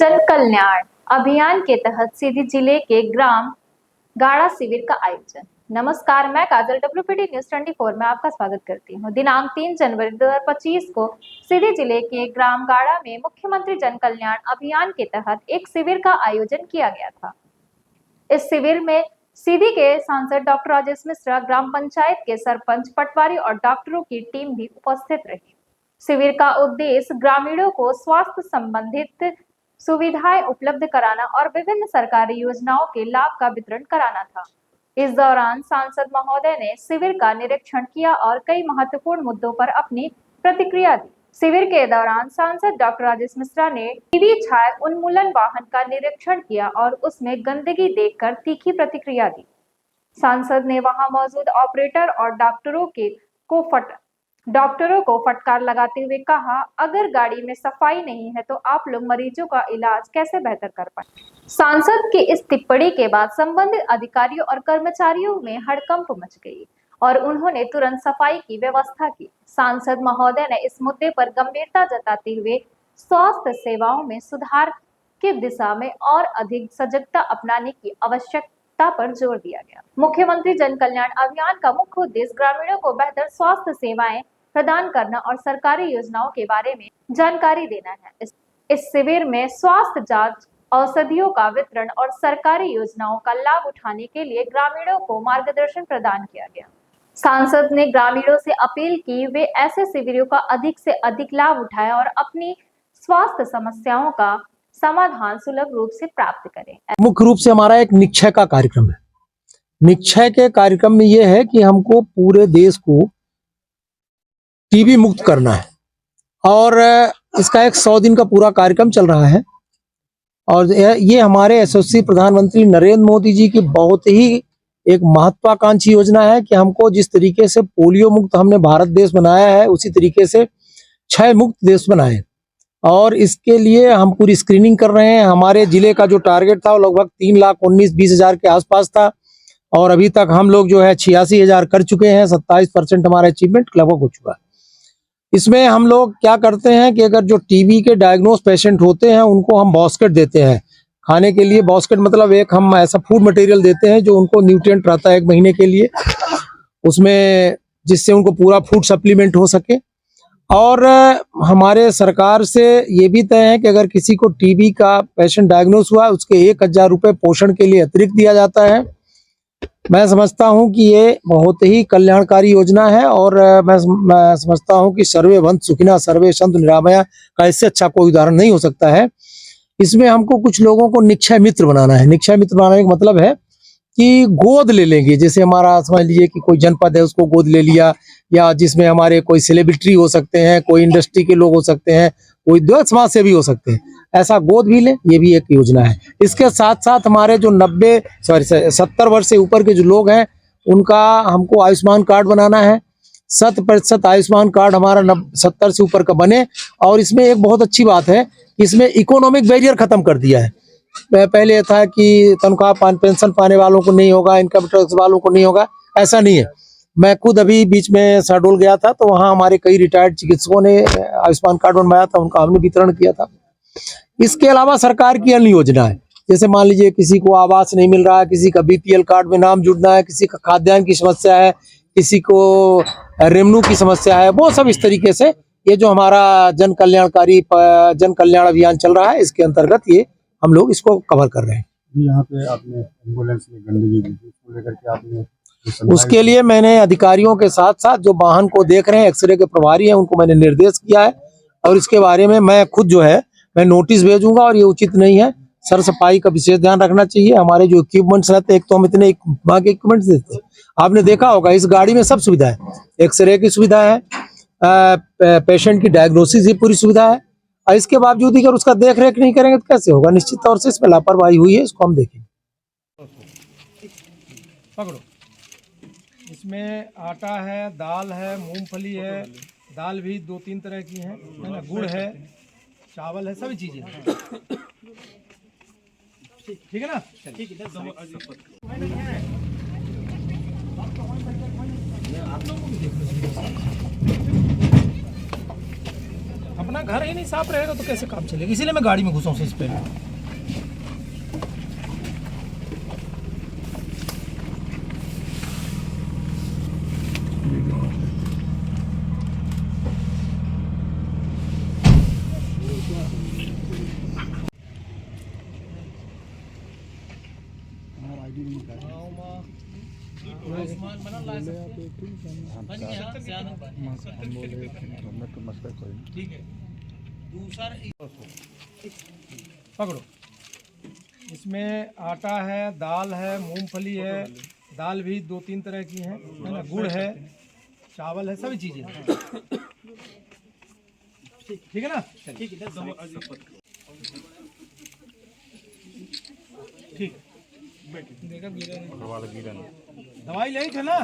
जन कल्याण अभियान के तहत सीधी जिले के ग्राम गाड़ा शिविर का आयोजन। नमस्कार, मैं काजल WPT न्यूज 24 में आपका स्वागत करती हूँ। दिनांक 3 जनवरी 2025 को सीधी जिले के ग्राम गाड़ा में मुख्यमंत्री जन कल्याण अभियान के तहत एक शिविर का आयोजन किया गया था। इस शिविर में सीधी के सांसद डॉक्टर राजेश मिश्रा, ग्राम पंचायत के सरपंच, पटवारी और डॉक्टरों की टीम भी उपस्थित रही। शिविर का उद्देश्य ग्रामीणों को स्वास्थ्य संबंधित सुविधाएं उपलब्ध कराना और विभिन्न सरकारी योजनाओं के लाभ का वितरण कराना था। इस दौरान सांसद महोदय ने शिविर का निरीक्षण किया और कई महत्वपूर्ण मुद्दों पर अपनी प्रतिक्रिया दी। शिविर के दौरान सांसद डॉक्टर राजेश मिश्रा ने टीबी क्षय उन्मूलन वाहन का निरीक्षण किया और उसमें गंदगी देखकर तीखी प्रतिक्रिया दी। सांसद ने वहां मौजूद ऑपरेटर और डॉक्टरों को फटकार लगाते हुए कहा, अगर गाड़ी में सफाई नहीं है तो आप लोग मरीजों का इलाज कैसे बेहतर कर पाएंगे। सांसद की इस टिप्पणी के बाद संबंधित अधिकारियों और कर्मचारियों में हड़कंप मच गई और उन्होंने तुरंत सफाई की व्यवस्था की। सांसद महोदय ने इस मुद्दे पर गंभीरता जताते हुए स्वास्थ्य सेवाओं में सुधार की दिशा में और अधिक सजगता अपनाने की आवश्यकता पर जोर दिया गया। मुख्यमंत्री जन कल्याण अभियान का मुख्य उद्देश्य ग्रामीणों को बेहतर स्वास्थ्य सेवाएं प्रदान करना और सरकारी योजनाओं के बारे में जानकारी देना है। इस शिविर में स्वास्थ्य जांच, औषधियों का वितरण और सरकारी योजनाओं का लाभ उठाने के लिए ग्रामीणों को मार्गदर्शन प्रदान किया गया। सांसद ने ग्रामीणों से अपील की वे ऐसे शिविरों का अधिक से अधिक लाभ उठाएं और अपनी स्वास्थ्य समस्याओं का समाधान सुलभ रूप से प्राप्त करें। मुख्य रूप से हमारा एक निक्षय का कार्यक्रम है। निक्षय के कार्यक्रम में यह है कि हमको पूरे देश को टीबी मुक्त करना है और इसका एक 100 दिन का पूरा कार्यक्रम चल रहा है और ये हमारे यशस्वी प्रधानमंत्री नरेंद्र मोदी जी की बहुत ही एक महत्वाकांक्षी योजना है कि हमको जिस तरीके से पोलियो मुक्त हमने भारत देश बनाया है उसी तरीके से क्षय मुक्त देश बनाए और इसके लिए हम पूरी स्क्रीनिंग कर रहे हैं। हमारे जिले का जो टारगेट था वो लगभग 3,19,20,000 के आसपास था और अभी तक हम लोग जो है 86,000 कर चुके हैं। 27% हमारा अचीवमेंट लगभग हो चुका है। इसमें हम लोग क्या करते हैं कि अगर जो टीबी के डायग्नोस पेशेंट होते हैं उनको हम बास्केट देते हैं खाने के लिए। बास्केट मतलब एक हम ऐसा फूड मटेरियल देते हैं जो उनको न्यूट्रिएंट रहता है 1 महीने के लिए उसमें, जिससे उनको पूरा फूड सप्लीमेंट हो सके। और हमारे सरकार से ये भी तय है कि अगर किसी को टीबी का पेशेंट डायग्नोस हुआ उसके 1,000 रुपये पोषण के लिए अतिरिक्त दिया जाता है। मैं समझता हूं कि ये बहुत ही कल्याणकारी योजना है और मैं समझता हूं कि सर्वे भवन्तु सुखिनः सर्वे सन्तु निरामया का इससे अच्छा कोई उदाहरण नहीं हो सकता है। इसमें हमको कुछ लोगों को निक्षय मित्र बनाना है। निक्षय मित्र बनाने का मतलब है कि गोद ले लेंगे, जैसे हमारा समझ लीजिए कि कोई जनपद है उसको गोद ले लिया, या जिसमें हमारे कोई सेलिब्रिटी हो सकते हैं, कोई इंडस्ट्री के लोग हो सकते हैं, कोई द्वैत समाज से भी हो सकते हैं, ऐसा गोद भी ले, ये भी एक योजना है। इसके साथ साथ हमारे जो 70 वर्ष से ऊपर के जो लोग हैं उनका हमको आयुष्मान कार्ड बनाना है। 100% आयुष्मान कार्ड हमारा 70 से ऊपर का बने। और इसमें एक बहुत अच्छी बात है, इसमें इकोनॉमिक बैरियर खत्म कर दिया है। पहले था कि तनख्वाह पेंशन पाने वालों को नहीं होगा, इनकम टैक्स वालों को नहीं होगा, ऐसा नहीं है। मैं खुद अभी बीच में शहडोल गया था तो वहाँ हमारे कई रिटायर्ड चिकित्सकों ने आयुष्मान कार्ड बनवाया था, उनका हमने वितरण किया था। इसके अलावा सरकार की अन्य योजना है, जैसे मान लीजिए किसी को आवास नहीं मिल रहा है, किसी का BPL कार्ड में नाम जुड़ना है, किसी का खाद्यान्न की समस्या है, किसी को रेवन्यू की समस्या है, वो सब इस तरीके से ये जो हमारा जन कल्याण अभियान चल रहा है इसके अंतर्गत ये हम लोग इसको कवर कर रहे हैं। यहाँ पे आपने एम्बुलेंस में गंदगी को लेकर के आपने उसके लिए मैंने अधिकारियों के साथ साथ जो वाहन को देख रहे हैं, एक्सरे के प्रभारी हैं, उनको मैंने निर्देश किया है और इसके बारे में मैं खुद जो है मैं नोटिस भेजूंगा और ये उचित नहीं है। सर सफाई का विशेष ध्यान रखना चाहिए। हमारे जो इक्विपमेंट्स रहते हैं, एक तो हम इतने वहाँ के इक्विपमेंट्स देते हैं, आपने देखा होगा इस गाड़ी में सब सुविधा है, एक्सरे की सुविधा है, पेशेंट की डायग्नोसिस की पूरी सुविधा है। और इसके बावजूद अगर उसका देख रेख नहीं करेंगे तो कैसे होगा। निश्चित तौर से इसमें लापरवाही हुई है, इसको हम देखेंगे। पकड़ो, इसमें आटा है, दाल है, मूंगफली है, दाल भी 2-3 तरह की है ना, गुड़ है, चावल है, सभी चीजें हैं। ठीक है ना? ठीक है। अपना अपना घर ही नहीं साफ रहेगा तो कैसे काम चलेगा, इसीलिए मैं गाड़ी में घुसा हूँ सबसे पहले। ठीक है, दूसरा पकड़ो। इसमें आटा है, दाल है, मूंगफली है, दाल भी 2-3 तरह की है ना, गुड़ है, चावल है, सभी चीजें हैं। ठीक है ना? ठीक है, दवाई ले थे ना।